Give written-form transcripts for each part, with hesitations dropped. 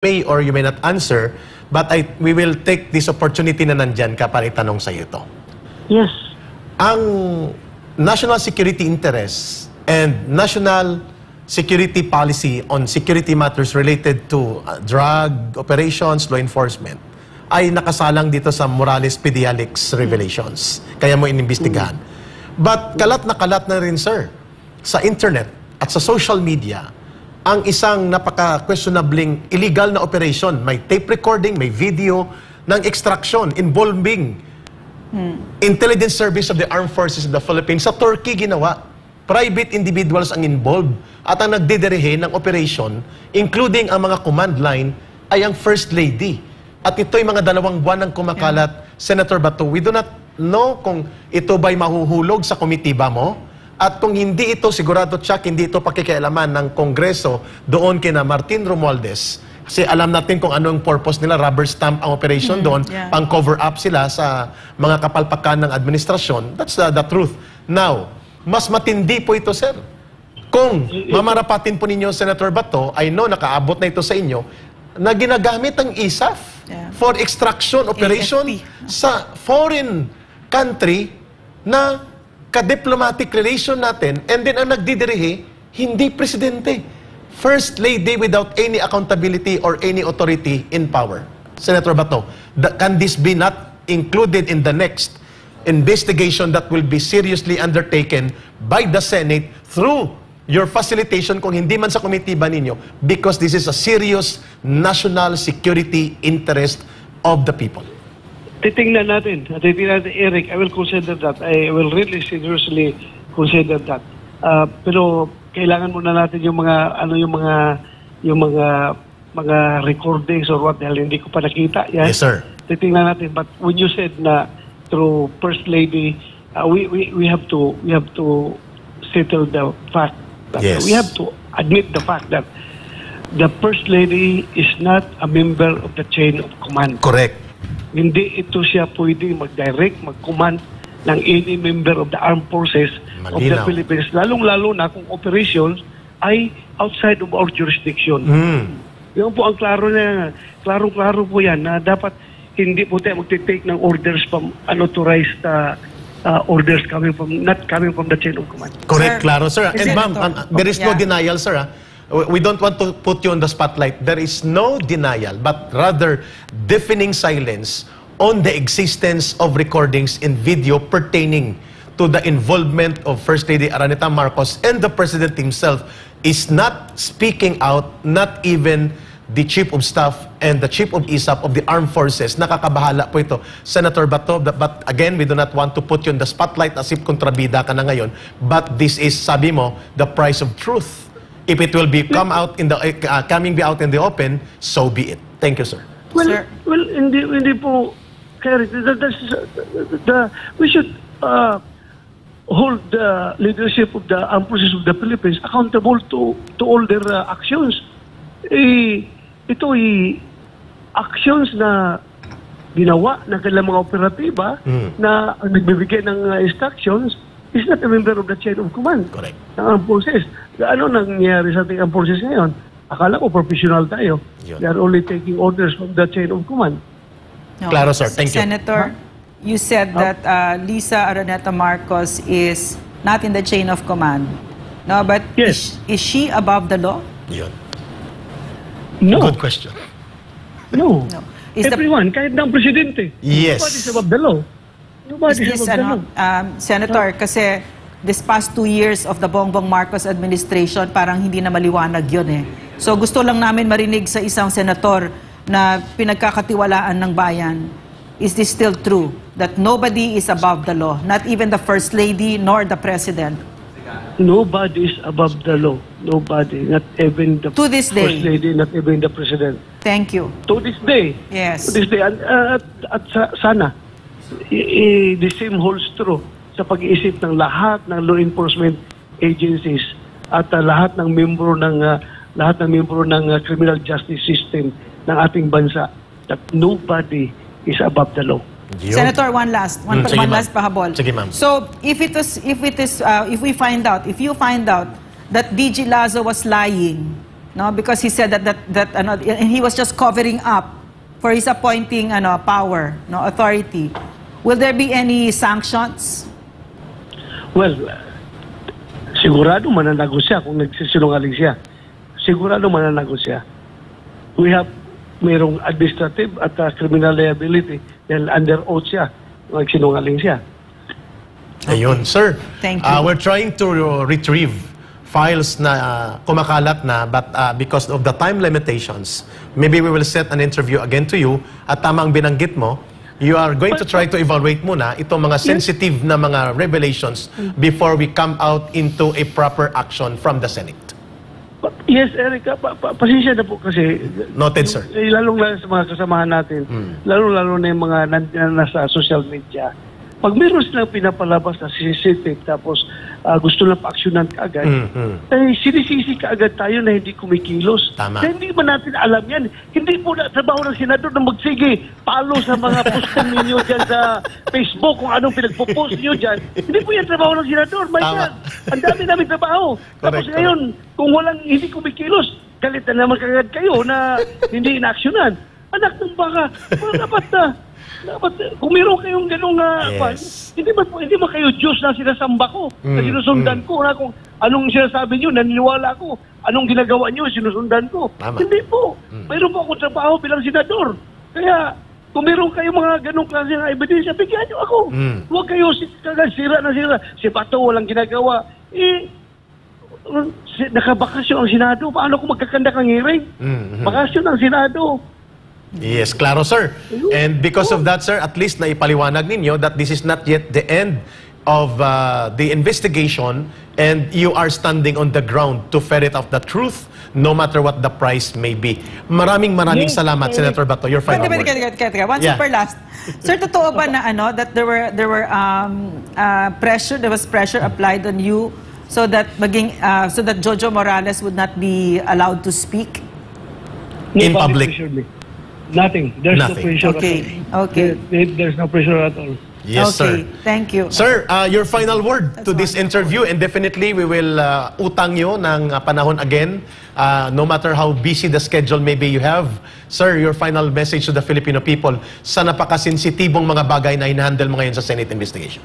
may or you may not answer, but we will take this opportunity na nandyan ka para itanong sa iyo ito. Yes. Ang national security interests and national security policy on security matters related to drug operations, law enforcement, ay nakasalang dito sa Morales Pedialix revelations. Kaya mo inimbestigahan. But kalat na rin, sir, sa internet at sa social media, ang isang napaka-questionabling illegal na operation. May tape recording, may video ng extraction involving intelligence service of the armed forces of the Philippines. Sa Turkey ginawa. Private individuals ang involved at ang nagdidirihe ng operation, including ang mga command line, ay ang First Lady. At ito'y mga 2 buwan ng kumakalat, Senator Bato. We do not know kung ito ba'y mahuhulog sa komitiba mo. At kung hindi ito, sigurado check, hindi ito pakikialaman ng Kongreso doon kina Martin Romualdez. Kasi alam natin kung ano ang purpose nila, rubber stamp ang operation doon, pang cover up sila sa mga kapalpakan ng administrasyon. That's the truth. Now, mas matindi po ito, sir. Kung mamarapatin po ninyo, Senator Bato, I know nakaabot na ito sa inyo, na ginagamit ang ISAF for extraction operation sa foreign country na ka-diplomatic relation natin, and then ang nagdidirihe, hindi presidente. First Lady without any accountability or any authority in power. Senator Bato, can this be not included in the next investigation that will be seriously undertaken by the Senate through your facilitation, kung hindi man sa komitiba ninyo, because this is a serious national security interest of the people? Titingnan natin, Eric. I will consider that. I will really seriously consider that. Pero kailangan muna natin yung mga recordings or what the hell, hindi ko pa nakita yan. Yes, sir. Titingnan natin. But when you said na through First Lady, we have to settle the fact that we have to admit the fact that the First Lady is not a member of the chain of command. Correct. Hindi ito siya pwede mag-direct, mag-command ng any member of the armed forces of the Philippines. Lalong-lalo na kung operations ay outside of our jurisdiction. Yun po ang klaro po yan na dapat hindi po tayo mag-take ng orders from unauthorized orders not coming from the chain of command. Correct, klaro, sir. And ma'am, there is no denial, sir. We don't want to put you on the spotlight. There is no denial, but rather deafening silence on the existence of recordings in video pertaining to the involvement of First Lady Araneta Marcos, and the President himself is not speaking out, not even the Chief of Staff and the Chief of ISAF of the Armed Forces. Nakakabahala po ito, Senator Bato. But again, we do not want to put you in the spotlight as if kontrabida ka na ngayon. But this is, sabi mo, the price of truth. If it will be coming out in the open, so be it. Thank you, sir. Well, hindi po, we should hold the leadership of the armed forces of the Philippines accountable to all their actions. Ito ay actions na ginawa ng kanilang mga operatiba na nagbibigay ng instructions is not a member of the chain of command. Correct. Ng armed forces. Ano nangyayari sa ating armed forces ngayon? Akala ko professional tayo. They are only taking orders from the chain of command. No. Claro, sir. Thank you. Senator, you said that Lisa Araneta Marcos is not in the chain of command. No, but is she above the law? Yun. No. Good question. No. Everyone, kahit ng presidente. Yes. Nobody's above the law. Nobody's above the law. Senator, kasi this past 2 years of the Bongbong Marcos administration, parang hindi na maliwanag yun eh. So gusto lang namin marinig sa isang senator na pinagkakatiwalaan ng bayan. Is this still true? That nobody is above the law? Not even the First Lady nor the President? Nobody is above the law. Nobody. Not even the First Lady, not even the President. Thank you. To this day. Yes. To this day. At sana, the same holds true sa pag-iisip ng lahat ng law enforcement agencies at lahat ng membro ng criminal justice system ng ating bansa, that nobody is above the law. Senator, one last pahabol. Sige, ma'am. So, if you find out that DG Lazo was lying no? Because he said that and he was just covering up for his appointing power, no, authority. Will there be any sanctions? Well, sigurado mananagot siya kung nagsisinungaling siya. Sigurado mananagot siya. Mayroong administrative at criminal liability dahil under oath siya, nagsinungaling siya. Ayun, sir. Thank you. We're trying to retrieve files na kumakalat na, but because of the time limitations, maybe we will set an interview again to you. At tama ang binanggit mo, you are going to try to evaluate muna itong mga sensitive na mga revelations before we come out into a proper action from the Senate. Yes, Erica, pasensya na po kasi. Noted, sir. Lalong-lalo sa mga kasamahan natin, lalong-lalo na yung mga nasa social media. Pag meron silang pinapalabas na sensitive tapos gusto lang pa-aksyonan kaagad, sinisisi kaagad tayo na hindi kumikilos. Tama. Kaya hindi ba natin alam yan? Hindi po na trabaho ng senador na magsige, palo sa mga posting ninyo dyan sa Facebook kung anong pinagpo-post nyo dyan. Hindi po yan trabaho ng senador. Yan. Ang dami namin trabaho. Tapos ngayon, kung hindi kumikilos, galit na naman kaagad kayo na hindi inaksyonan. Anak ng baka, dapat kung meron kayong ganong hindi ba kayo Diyos na sinasamba ko, na sinusundan ko, na kung anong sinasabi nyo, naniniwala ko, anong ginagawa nyo, sinusundan ko. Tama. Hindi po. Mayroon po akong trabaho bilang senador. Kaya kung meron kayong mga ganong klase ng ebidensya, bigyan nyo ako. Huwag kayo sira na sira. Si Bato walang ginagawa. Nakabakasyon ang Senado. Paano kung magkakanda kang hearing? Bakasyon ang Senado. Yes, klaro, sir. And because of that, sir, at least naipaliwanag ninyo that this is not yet the end of the investigation and you are standing on the ground to ferret out the truth no matter what the price may be. Maraming salamat, Senator Bato. Your final word. One super last. Sir, totoo ba na that there was pressure applied on you so that Jojo Morales would not be allowed to speak in public? Nothing. There's no pressure okay. at all. Okay. There's no pressure at all. Yes, okay. sir. Thank you. Sir, your final word to this interview, and definitely we will utang nyo ng panahon again, no matter how busy the schedule maybe you have. Sir, your final message to the Filipino people sa napakasensitibong mga bagay na hinahandle mo ngayon sa Senate investigation.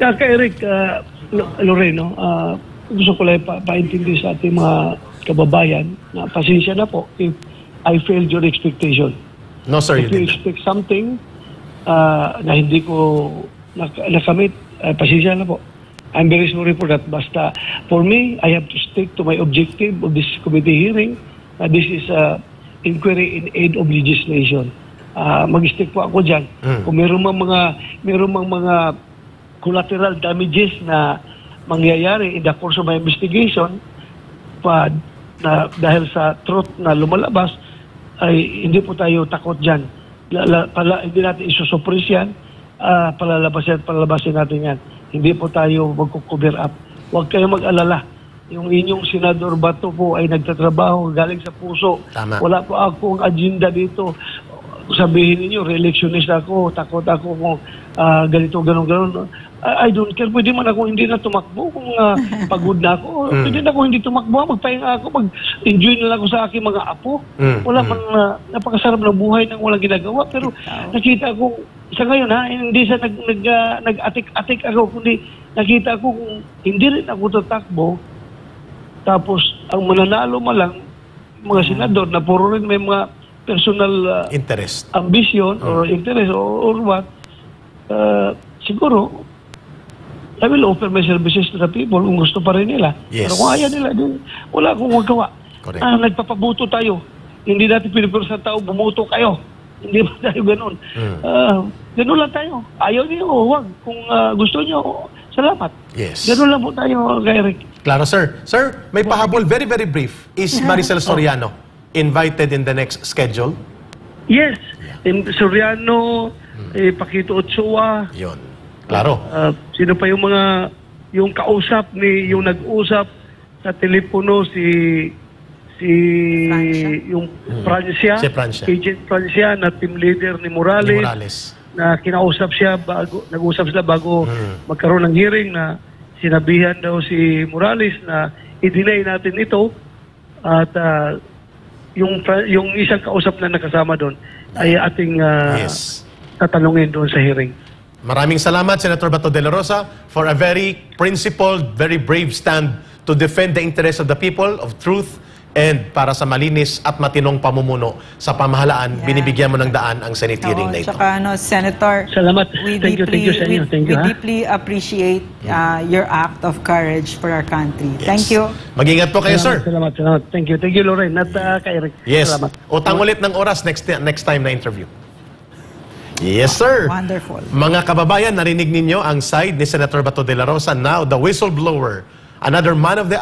Kay Eric, Loreno, gusto ko lang paintindi sa ating mga kababayan na pasensya na po if I failed your expectation. No, sir, you If you didn't. expect something na hindi ko nakamit, pasensya na po. I'm very sorry for that. Basta, for me, I have to stick to my objective of this committee hearing. This is inquiry in aid of legislation. Mag-stick po ako dyan. Kung meron mang mga collateral damages na mangyayari in the course of my investigation, dahil sa truth na lumalabas, ay hindi po tayo takot dyan. Hindi natin isusuppress yan, palalabasin natin yan. Hindi po tayo magkukover up. Huwag kayo mag-alala. Yung inyong Senador Bato po ay nagtatrabaho galing sa puso. Tama. Wala po akong agenda dito. Sabihin ninyo, re-electionist ako, takot ako kung ganito, ganon. I don't care. Pwede man ako hindi na tumakbo kung pagod na ako. Pwede na ako hindi tumakbo. Magpahinga ako. Mag-enjoy na lang ako sa aking mga apo. Wala man napakasarap na buhay nang walang ginagawa. Pero nakita ko, sa ngayon hindi sa nag-atik-atik ako. Kundi nakita ko kung hindi rin ako tatakbo. Tapos ang mananalo malang mga senador na puro rin may mga personal interest, ambition or interest or what, siguro I will offer my services to the people kung gusto pa rin nila. Yes. Pero kung ayaw nila, wala akong magawa. Correct. Nagpapabuto tayo. Hindi natin pinipuro sa tao, bumuto kayo. Hindi ba tayo ganun? Ganun lang tayo. Ayaw niyo, huwag. Kung gusto niyo, salamat. Yes. Ganun lang po tayo, Eric. Klaro, sir. Sir, may pahabol, very, very brief. Is Maricel Soriano invited in the next schedule? Yes. In Soriano, Paquito Ochoa. Yun. Klaro. Sino pa yung kausap yung nag-usap sa telepono si Francia. Si Francia. Agent Francia na team leader ni Morales. Na kinausap siya nag-usap sila bago magkaroon ng hearing na sinabihan daw si Morales na i-delay natin ito At yung isang kausap na nakasama doon ay ating Yes. tatanungin doon sa hearing. Maraming salamat, Senator Bato de la Rosa, for a very principled, very brave stand to defend the interests of the people, of truth, and para sa malinis at matinong pamumuno sa pamahalaan, Yeah. binibigyan mo ng daan ang Senate hearing Oo, na ito. tsaka Senator, Salamat. we Thank you sa inyo. Thank you, we ha? deeply appreciate your act of courage for our country. Thank you. Mag-ingat po kayo, sir. Salamat. Thank you, Lorraine. At kay Eric. Yes. Salamat. Utang ulit ng oras next time na interview. Yes, sir. Wonderful. Mga kababayan, narinig ninyo ang side ni Senator Bato de la Rosa, now the whistleblower, another man of the